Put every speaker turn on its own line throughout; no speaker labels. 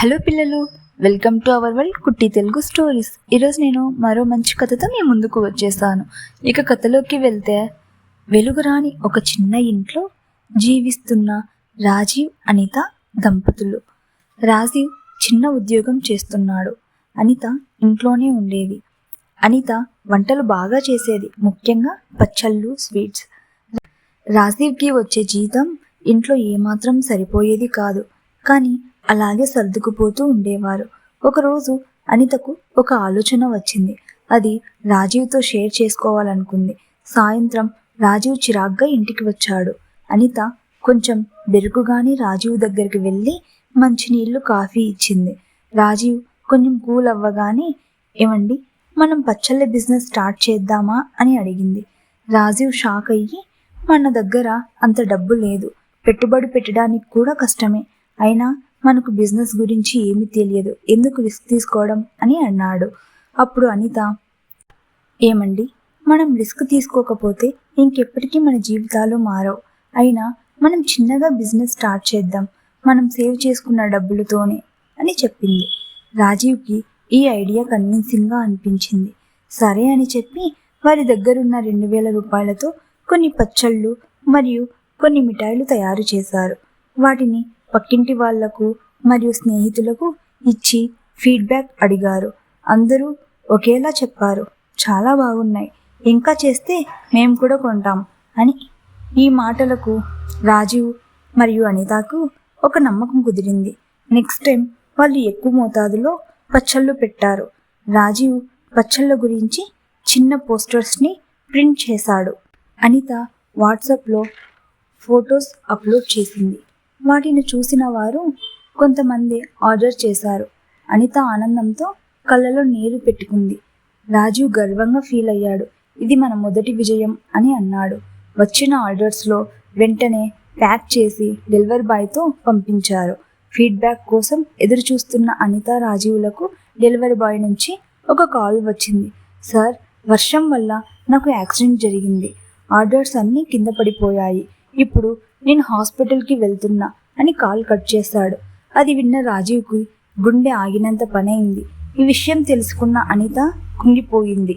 Hello పిల్లలు, welcome to our world కుట్టి Telugu stories. ఈరోజు నేను మరో మంచి కథతో మీ ముందుకు వచ్చేసాను. ఇక కథలోకి వెళ్తే, వెలుగురాని ఒక చిన్న ఇంట్లో జీవిస్తున్న రాజీవ్ అనిత దంపతులు. రాజీవ్ చిన్న ఉద్యోగం చేస్తున్నాడు. అనిత ఇంట్లోనే ఉండేది. అనిత వంటలు బాగా చేసేది, ముఖ్యంగా పచ్చళ్ళు, స్వీట్స్. రాజీవ్కి వచ్చే జీతం ఇంట్లో ఏమాత్రం సరిపోయేది కాదు, కానీ అలాగే సర్దుకుపోతూ ఉండేవారు. ఒకరోజు అనితకు ఒక ఆలోచన వచ్చింది. అది రాజీవ్తో షేర్ చేసుకోవాలనుకుంది. సాయంత్రం రాజీవ్ చిరాగ్గా ఇంటికి వచ్చాడు. అనిత కొంచెం బెరుకుగానే రాజీవ్ దగ్గరికి వెళ్ళి మంచినీళ్ళు, కాఫీ ఇచ్చింది. రాజీవ్ కొంచెం కూల్ అవ్వగానే, ఏమండి, మనం పచ్చళ్ళ బిజినెస్ స్టార్ట్ చేద్దామా అని అడిగింది. రాజీవ్ షాక్ అయ్యి, మన దగ్గర అంత డబ్బు లేదు, పెట్టుబడి పెట్టడానికి కూడా కష్టమే, అయినా మనకు బిజినెస్ గురించి ఏమీ తెలియదు, ఎందుకు రిస్క్ తీసుకోవడం అని అన్నాడు. అప్పుడు అనిత, ఏమండి, మనం రిస్క్ తీసుకోకపోతే ఇంకెప్పటికీ మన జీవితాలు మారవు, అయినా మనం చిన్నగా బిజినెస్ స్టార్ట్ చేద్దాం, మనం సేవ్ చేసుకున్న డబ్బులతోనే అని చెప్పింది. రాజీవ్కి ఈ ఐడియా కన్విన్సింగ్గా అనిపించింది. సరే అని చెప్పి వారి దగ్గరున్న 2000 రూపాయలతో కొన్ని పచ్చళ్ళు మరియు కొన్ని మిఠాయిలు తయారు చేశారు. వాటిని పక్కింటి వాళ్లకు మరియు స్నేహితులకు ఇచ్చి ఫీడ్బ్యాక్ అడిగారు. అందరూ ఒకేలా చెప్పారు, చాలా బాగున్నాయి, ఇంకా చేస్తే మేము కూడా కొంటాం అని. ఈ మాటలకు రాజీవ్ మరియు అనితకు ఒక నమ్మకం కుదిరింది. నెక్స్ట్ టైం వాళ్ళు ఎక్కువ మోతాదులో పచ్చళ్ళు పెట్టారు. రాజీవ్ పచ్చళ్ళ గురించి చిన్న పోస్టర్స్ని ప్రింట్ చేశాడు. అనిత వాట్సాప్లో ఫొటోస్ అప్లోడ్ చేసింది. వాటిని చూసిన వారు కొంతమంది ఆర్డర్ చేశారు. అనిత ఆనందంతో కళ్ళలో నీరు పెట్టుకుంది. రాజీవ్ గర్వంగా ఫీల్ అయ్యాడు. ఇది మన మొదటి విజయం అని అన్నాడు. వచ్చిన ఆర్డర్స్లో వెంటనే ప్యాక్ చేసి డెలివరీ బాయ్తో పంపించారు. ఫీడ్బ్యాక్ కోసం ఎదురు చూస్తున్న అనిత, రాజీవ్లకు డెలివరీ బాయ్ నుంచి ఒక కాల్ వచ్చింది. సార్, వర్షం వల్ల నాకు యాక్సిడెంట్ జరిగింది, ఆర్డర్స్ అన్నీ కింద పడిపోయాయి, ఇప్పుడు నేను హాస్పిటల్కి వెళ్తున్నా అని కాల్ కట్ చేశాడు. అది విన్న రాజీవ్కి గుండె ఆగినంత పనైంది. ఈ విషయం తెలుసుకున్న అనిత కుంగిపోయింది.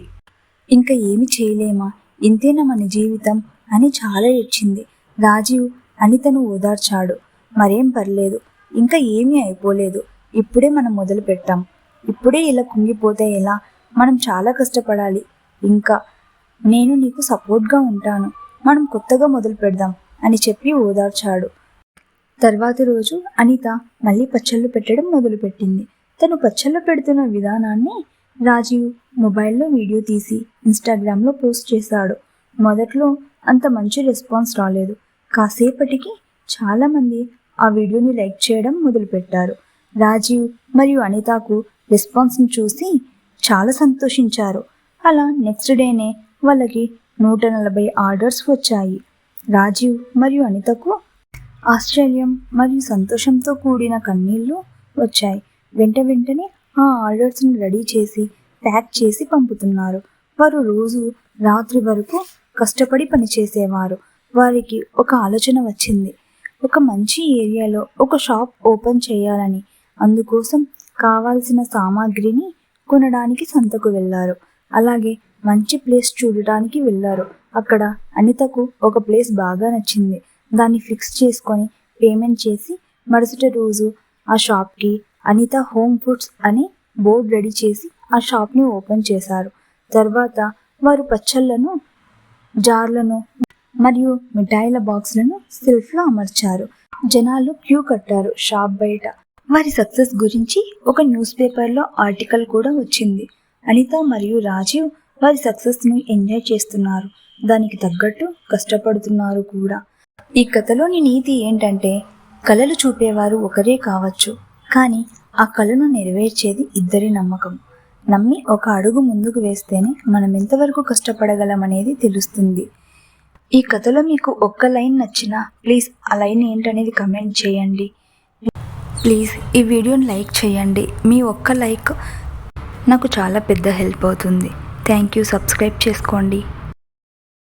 ఇంకా ఏమి చేయలేమా, ఇంతేనా మన జీవితం అని చాలా ఏడ్చింది. రాజీవ్ అనితను ఓదార్చాడు. మరేం పర్లేదు, ఇంకా ఏమీ అయిపోలేదు, ఇప్పుడే మనం మొదలు పెట్టాం, ఇప్పుడే ఇలా కుంగిపోతే ఎలా, మనం చాలా కష్టపడాలి, ఇంకా నేను నీకు సపోర్ట్గా ఉంటాను, మనం కొత్తగా మొదలు పెడదాం అని చెప్పి ఓదార్చాడు. తర్వాతి రోజు అనిత మళ్ళీ పచ్చళ్ళు పెట్టడం మొదలుపెట్టింది. తను పచ్చళ్ళు పెడుతున్న విధానాన్ని రాజీవ్ మొబైల్లో వీడియో తీసి ఇన్స్టాగ్రామ్లో పోస్ట్ చేశాడు. మొదట్లో అంత మంచి రెస్పాన్స్ రాలేదు. కాసేపటికి చాలామంది ఆ వీడియోని లైక్ చేయడం మొదలుపెట్టారు. రాజీవ్ మరియు అనితకు రెస్పాన్స్ని చూసి చాలా సంతోషించారు. అలా నెక్స్ట్ డేనే వాళ్ళకి 140 ఆర్డర్స్ వచ్చాయి. రాజీవ్ మరియు అనితకు ఆశ్చర్యం మరియు సంతోషంతో కూడిన కన్నీళ్లు వచ్చాయి. వెంటనే ఆ ఆర్డర్స్ని రెడీ చేసి ప్యాక్ చేసి పంపుతున్నారు. వారు రోజు రాత్రి వరకు కష్టపడి పనిచేసేవారు. వారికి ఒక ఆలోచన వచ్చింది. ఒక మంచి ఏరియాలో ఒక షాప్ ఓపెన్ చేయాలని. అందుకోసం కావాల్సిన సామాగ్రిని కొనడానికి సంతకు వెళ్ళారు. అలాగే మంచి ప్లేస్ చూడటానికి వెళ్ళారు. అక్కడ అనితకు ఒక ప్లేస్ బాగా నచ్చింది. దాన్ని ఫిక్స్ చేసుకొని పేమెంట్ చేసి మరుసటి రోజు ఆ షాప్కి అనిత హోమ్ ఫుడ్స్ అని బోర్డు రెడీ చేసి ఆ షాప్ని ఓపెన్ చేశారు. తర్వాత వారు పచ్చళ్ళను, జార్లను మరియు మిఠాయిల బాక్స్లను సెల్ఫ్లో అమర్చారు. జనాలు క్యూ కట్టారు షాప్ బయట. వారి సక్సెస్ గురించి ఒక న్యూస్ పేపర్లో ఆర్టికల్ కూడా వచ్చింది. అనిత మరియు రాజీవ్ వారి సక్సెస్ను ఎంజాయ్ చేస్తున్నారు. దానికి తగ్గట్టు కష్టపడుతున్నారు కూడా. ఈ కథలోని నీతి ఏంటంటే, కలలు చూపేవారు ఒకరే కావచ్చు, కానీ ఆ కలను నెరవేర్చేది ఇద్దరి నమ్మకం. నమ్మి ఒక అడుగు ముందుకు వేస్తేనే మనం ఎంతవరకు కష్టపడగలమనేది తెలుస్తుంది. ఈ కథలో మీకు ఒక్క లైన్ నచ్చినా ప్లీజ్ ఆ లైన్ ఏంటనేది కమెంట్ చేయండి. ప్లీజ్ ఈ వీడియోని లైక్ చేయండి. మీ ఒక్క లైక్ నాకు చాలా పెద్ద హెల్ప్ అవుతుంది. Thank you. సబ్స్క్రైబ్ చేసుకోండి.